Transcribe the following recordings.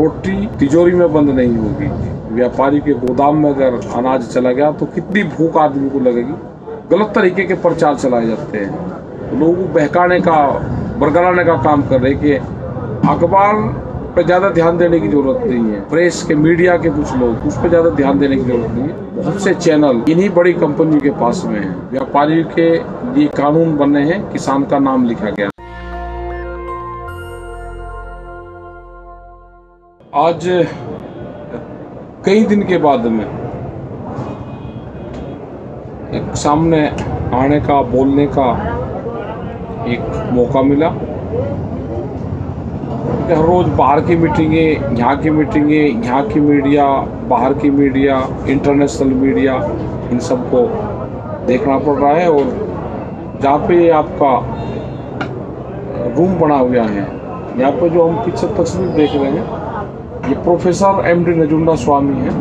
रोटी तिजोरी में बंद नहीं होगी। व्यापारी के गोदाम में अगर अनाज चला गया तो कितनी भूख आदमी को लगेगी। गलत तरीके के प्रचार चलाए जाते हैं, लोगों को बहकाने का, बरगलाने का काम कर रहे कि अखबार पे ज़्यादा ध्यान देने की जरूरत नहीं है। प्रेस के, मीडिया के कुछ लोग, उस पर ज़्यादा ध्यान देने की जरूरत नहीं है। बहुत से चैनल इन्हीं बड़ी कंपनियों के पास में हैं। व्यापारी के ये कानून बने हैं, किसान का नाम लिखा गया। आज कई दिन के बाद में एक सामने आने का, बोलने का एक मौका मिला। हर रोज बाहर की मीटिंगें, यहाँ की मीटिंगें, यहाँ की मीडिया, बाहर की मीडिया, इंटरनेशनल मीडिया, इन सबको देखना पड़ रहा है। और जहाँ पे आपका रूम बना हुआ है, यहाँ पे जो हम पीछे तस्वीर देख रहे हैं, ये प्रोफेसर एमडी नजुंडा स्वामी हैं,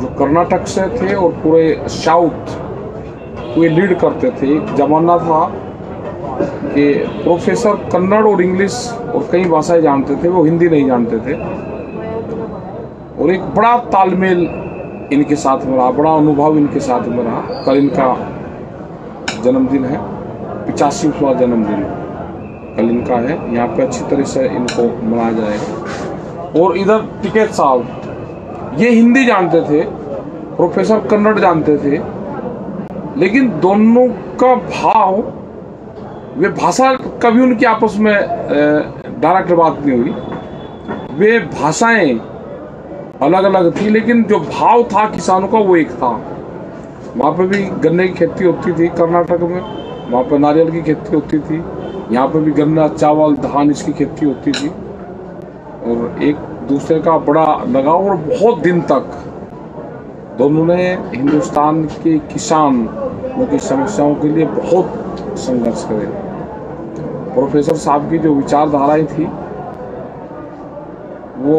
जो कर्नाटक से थे और पूरे साउथ को ये लीड करते थे। एक जमाना था कि प्रोफेसर कन्नड़ और इंग्लिश और कई भाषाएं जानते थे, वो हिंदी नहीं जानते थे। और एक बड़ा तालमेल इनके साथ में रहा, बड़ा अनुभव इनके साथ में रहा। कल इनका जन्मदिन है, 85वां जन्मदिन कल इनका है। यहाँ पे अच्छी तरह से इनको मनाया जाएगा। और इधर टिकैत साहब, ये हिंदी जानते थे, प्रोफेसर कन्नड़ जानते थे, लेकिन दोनों का भाव, वे भाषा कभी उनकी आपस में डायरेक्ट बात नहीं हुई। वे भाषाएं अलग अलग थी, लेकिन जो भाव था किसानों का वो एक था। वहाँ पे भी गन्ने की खेती होती थी कर्नाटक में, वहाँ पे नारियल की खेती होती थी, यहाँ पे भी गन्ना, चावल, धान, इसकी खेती होती थी। और एक दूसरे का बड़ा लगाव, और बहुत दिन तक दोनों ने हिंदुस्तान के किसानों की समस्याओं के लिए बहुत संघर्ष करे। प्रोफेसर साहब की जो विचारधाराएं थी वो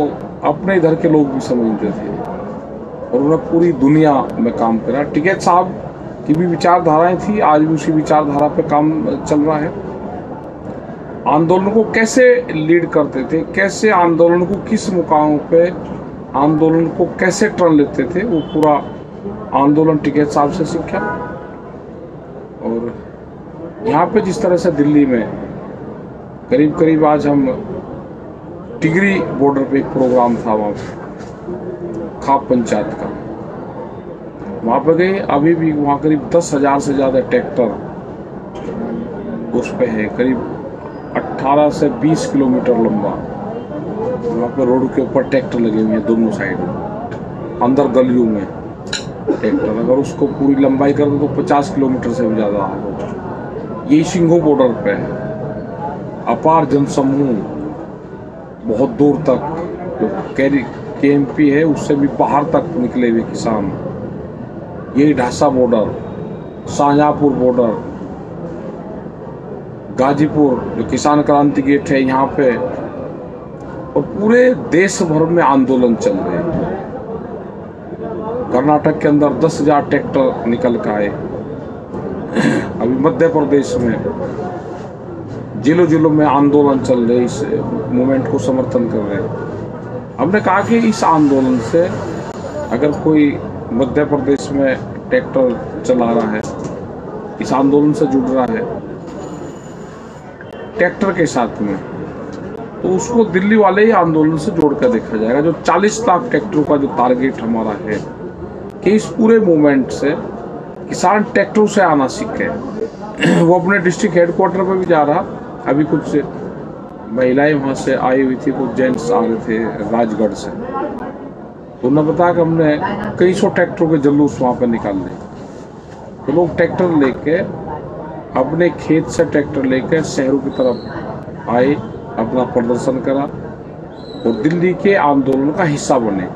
अपने इधर के लोग भी समझते थे, और उन्होंने पूरी दुनिया में काम करा। टिकैत साहब की भी विचारधाराएं थी, आज भी उसी विचारधारा पे काम चल रहा है। आंदोलन को कैसे लीड करते थे, कैसे आंदोलन को, किस मुकामों पे आंदोलन को कैसे टर्न लेते थे, वो पूरा आंदोलन टिकैत साहब से सीखा। और यहाँ पे जिस तरह से दिल्ली में करीब करीब, आज हम टिगरी बॉर्डर पे एक प्रोग्राम था, वहाँ खाप पंचायत का, वहाँ पे गए। अभी भी वहाँ करीब 10,000 से ज़्यादा ट्रैक्टर उस पे है, करीब 18 से 20 किलोमीटर लंबा। वहाँ पे रोड के ऊपर ट्रैक्टर लगे हुए हैं दोनों साइड, अंदर गलियों में ट्रैक्टर। अगर उसको पूरी लंबाई कर दो तो 50 किलोमीटर से भी ज़्यादा होगा। यही सिंघू बॉर्डर पे है। अपार जनसमूह, बहुत दूर तक जो KMP है उससे भी बाहर तक निकले हुए किसान। यही ढासा बॉर्डर, शाहजहाँपुर बॉर्डर, गाजीपुर जो किसान क्रांति गेट है यहाँ पे, और पूरे देश भर में आंदोलन चल रहे हैं। कर्नाटक के अंदर 10,000 ट्रैक्टर निकल कर आए। अभी मध्य प्रदेश में जिलों जिलों में आंदोलन चल रहे, इस मूवमेंट को समर्थन कर रहे हैं। हमने कहा कि इस आंदोलन से अगर कोई मध्य प्रदेश में ट्रैक्टर चला रहा है, इस आंदोलन से जुड़ रहा है ट्रैक्टर के साथ में, तो उसको दिल्ली वाले ही आंदोलन से जोड़कर देखा जाएगा। जो 40 लाख ट्रैक्टरों का जो टारगेट हमारा है कि इस पूरे मूवमेंट से किसान ट्रैक्टरों से आना सीखे। वो अपने डिस्ट्रिक्ट हेडक्वार्टर पे भी जा रहा। अभी कुछ महिलाएं वहाँ से आई हुई थी, कुछ जेंट्स आ रहे थे राजगढ़ से, तो उन्होंने बताया कि हमने कई सौ ट्रैक्टरों के जुलूस वहाँ पे निकाले। तो लोग ट्रैक्टर लेके, अपने खेत से ट्रैक्टर लेकर शहरों की तरफ आए, अपना प्रदर्शन करा और दिल्ली के आंदोलन का हिस्सा बने।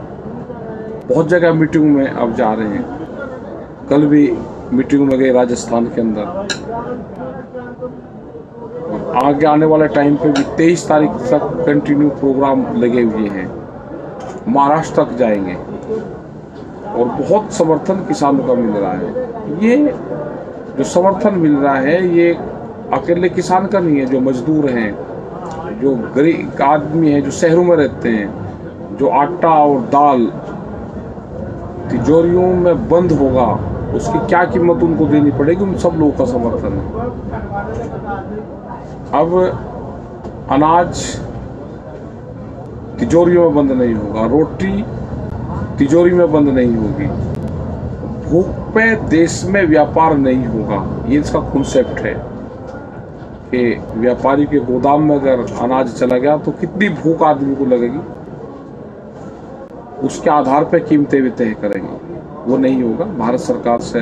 बहुत जगह मीटिंग में अब जा रहे हैं। कल भी मीटिंग में गए राजस्थान के अंदर। आगे आने वाले टाइम पे भी 23 तारीख तक कंटिन्यू प्रोग्राम लगे हुए हैं। महाराष्ट्र तक जाएंगे और बहुत समर्थन किसानों का मिल रहा है। ये जो समर्थन मिल रहा है ये अकेले किसान का नहीं है, जो मजदूर हैं, जो गरीब आदमी है, जो शहरों में रहते हैं, जो आटा और दाल तिजोरियों में बंद होगा, उसकी क्या कीमत उनको देनी पड़ेगी, उन सब लोगों का समर्थन है। अब अनाज तिजोरियों में बंद नहीं होगा, रोटी तिजोरी में बंद नहीं होगी, भूख पे देश में व्यापार नहीं होगा। ये इसका कॉन्सेप्ट है कि व्यापारी के गोदाम में अगर अनाज चला गया तो कितनी भूख आदमी को लगेगी, उसके आधार पर कीमतें भी तय करेंगे। वो नहीं होगा। भारत सरकार से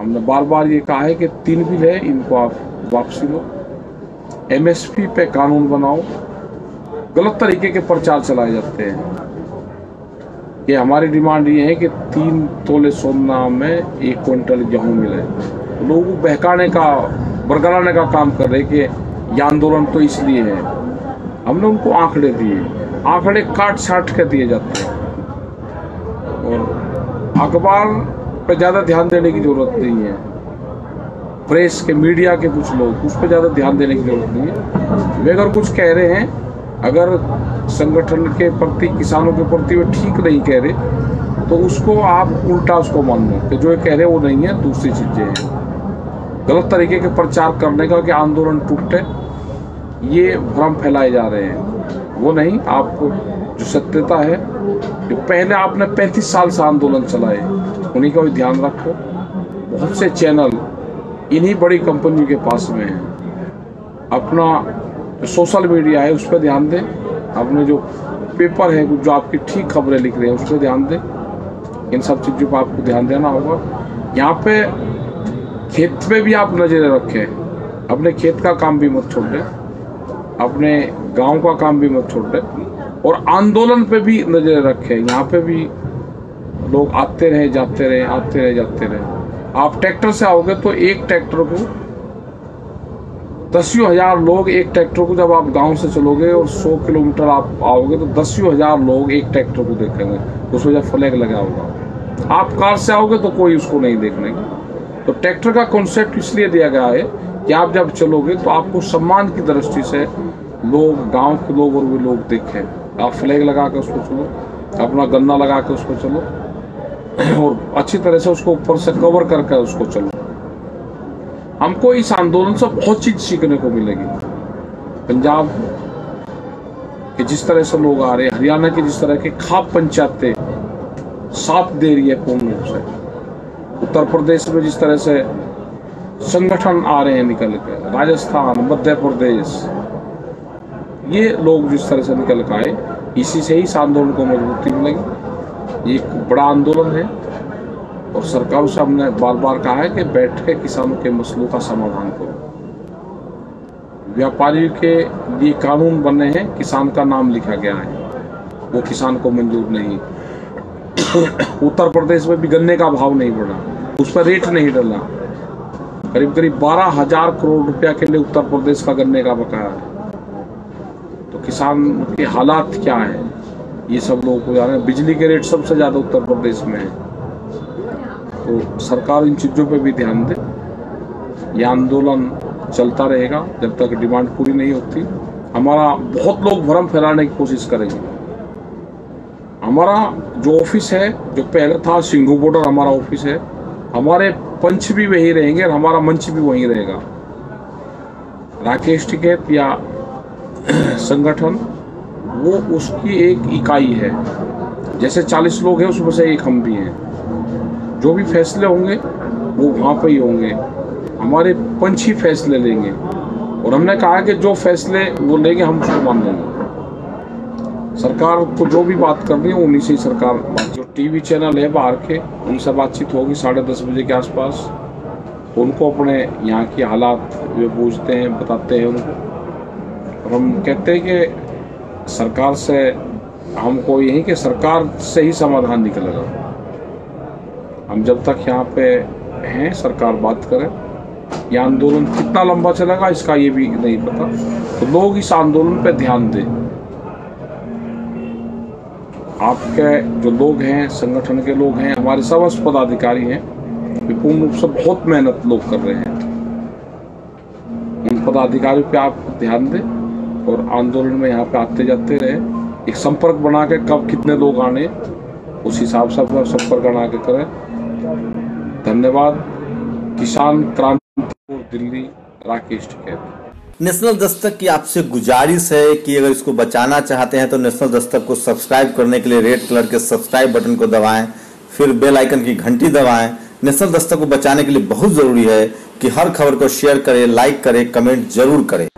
हमने बार बार ये कहा है कि 3 बिल है, इनको आप वापसी लो, MSP पे कानून बनाओ। गलत तरीके के प्रचार चलाए जाते हैं कि हमारी डिमांड ये है कि 3 तोले सोना में 1 क्विंटल गेहूँ मिले। लोगों को बहकाने का, बरगलाने का काम कर रहे कि ये आंदोलन तो इसलिए है। हमने उनको आंकड़े दिए, आंकड़े काट छाट के दिए जाते हैं और अखबार पे ज़्यादा ध्यान देने की जरूरत नहीं है। प्रेस के, मीडिया के कुछ लोग, उस पर ज़्यादा ध्यान देने की जरूरत नहीं है। वे अगर कुछ कह रहे हैं, अगर संगठन के प्रति, किसानों के प्रति वे ठीक नहीं कह रहे, तो उसको आप उल्टा उसको मान लो कि जो ये कह रहे हैं वो नहीं है, दूसरी चीज़ें हैं। गलत तरीके के प्रचार करने का कि आंदोलन टूटे, ये भ्रम फैलाए जा रहे हैं। वो नहीं, आप जो सत्यता है कि पहले आपने 35 साल से आंदोलन चलाए, उन्हीं का भी ध्यान रखो। बहुत से चैनल इन्हीं बड़ी कंपनियों के पास में है। अपना जो सोशल मीडिया है उस पर ध्यान दें, अपने जो पेपर है, जो आपकी ठीक खबरें लिख रहे हैं उस पर ध्यान दें। इन सब चीज़ों पर आपको ध्यान देना होगा। यहाँ पे खेत पे भी आप नजरें रखें, अपने खेत का काम भी मत छोड़ दें, अपने गांव का काम भी मत छोड़ दें, और आंदोलन पे भी नजर रखें। यहाँ पे भी लोग आते रहे जाते रहे, आते रहे जाते रहे। आप ट्रैक्टर से आओगे तो एक ट्रैक्टर को 10,000 लोग, एक ट्रैक्टर को जब आप गांव से चलोगे और 100 किलोमीटर आप आओगे तो 10,000 लोग एक ट्रैक्टर को देखेंगे, उसमें जब फ्लैग लगा होगा। आप कार से आओगे तो कोई उसको नहीं देखने का। तो ट्रैक्टर का कॉन्सेप्ट इसलिए दिया गया है कि आप जब चलोगे तो आपको सम्मान की दृष्टि से लोग, गांव के लोग और वे लोग देखें। आप फ्लैग लगा कर उसको चलो, अपना गन्ना लगा के उसको चलो और अच्छी तरह से उसको ऊपर से कवर करके उसको चलो। हमको इस आंदोलन से बहुत चीज सीखने को मिलेगी। पंजाब के जिस तरह से लोग आ रहे हैं, हरियाणा की जिस तरह की खाप पंचायतें साथ दे रही है पूर्ण रूप से, उत्तर प्रदेश में जिस तरह से संगठन आ रहे हैं निकल के, राजस्थान, मध्य प्रदेश, ये लोग जिस तरह से निकल के आए, इसी से ही इस आंदोलन को मजबूती मिलेगी। ये एक बड़ा आंदोलन है और सरकार से हमने बार बार कहा है कि बैठ के किसानों के मसलों का समाधान करो। व्यापारी के लिए कानून बने हैं, किसान का नाम लिखा गया है, वो किसान को मंजूर नहीं। उत्तर प्रदेश में भी गन्ने का भाव नहीं बढ़ा, उस पर रेट नहीं डला। करीब करीब 12,000 करोड़ रुपया के लिए उत्तर प्रदेश का गन्ने का बकाया है। तो किसान के हालात क्या है ये सब लोगों को जाना है। बिजली के रेट सबसे ज़्यादा उत्तर प्रदेश में है। तो सरकार इन चीज़ों पे भी ध्यान दे। यह आंदोलन चलता रहेगा जब तक डिमांड पूरी नहीं होती। हमारा बहुत लोग भ्रम फैलाने की कोशिश करेंगे। हमारा जो ऑफिस है, जो पहले था सिंघू बॉर्डर हमारा ऑफिस है, हमारे पंच भी वही रहेंगे और हमारा मंच भी वही रहेगा। राकेश टिकैत या संगठन वो उसकी एक इकाई है। जैसे 40 लोग हैं उसमें से एक हम भी हैं। जो भी फैसले होंगे वो वहाँ पे ही होंगे। हमारे पंच ही फैसले लेंगे और हमने कहा कि जो फैसले वो लेंगे हम उसको मान लेंगे। सरकार को जो भी बात करनी है उन्हीं से ही सरकार, जो टीवी चैनल है बाहर के, उनसे बातचीत होगी 10:30 बजे के आसपास। उनको अपने यहाँ की हालात वे पूछते हैं, बताते हैं उनको। और हम कहते हैं कि सरकार से हमको यही कि सरकार से ही समाधान निकलेगा। हम जब तक यहाँ पे हैं सरकार बात करे। ये आंदोलन कितना लंबा चलेगा इसका ये भी नहीं पता। तो लोग इस आंदोलन पे ध्यान दें। आपके जो लोग हैं, संगठन के लोग हैं, हमारे समस्त पदाधिकारी हैं, पूर्ण रूप से बहुत मेहनत लोग कर रहे हैं। उन पदाधिकारियों पे आप ध्यान दें और आंदोलन में यहाँ पे आते जाते रहे। एक संपर्क बना के कब कितने लोग आने उस हिसाब से अपना संपर्क बना के करें। धन्यवाद। किसान क्रांति दिल्ली, राकेश टिकैत। नेशनल दस्तक की आपसे गुजारिश है कि अगर इसको बचाना चाहते हैं तो नेशनल दस्तक को सब्सक्राइब करने के लिए रेड कलर के सब्सक्राइब बटन को दबाएं, फिर बेल आइकन की घंटी दबाएं। नेशनल दस्तक को बचाने के लिए बहुत जरूरी है कि हर खबर को शेयर करें, लाइक करें, कमेंट जरूर करें।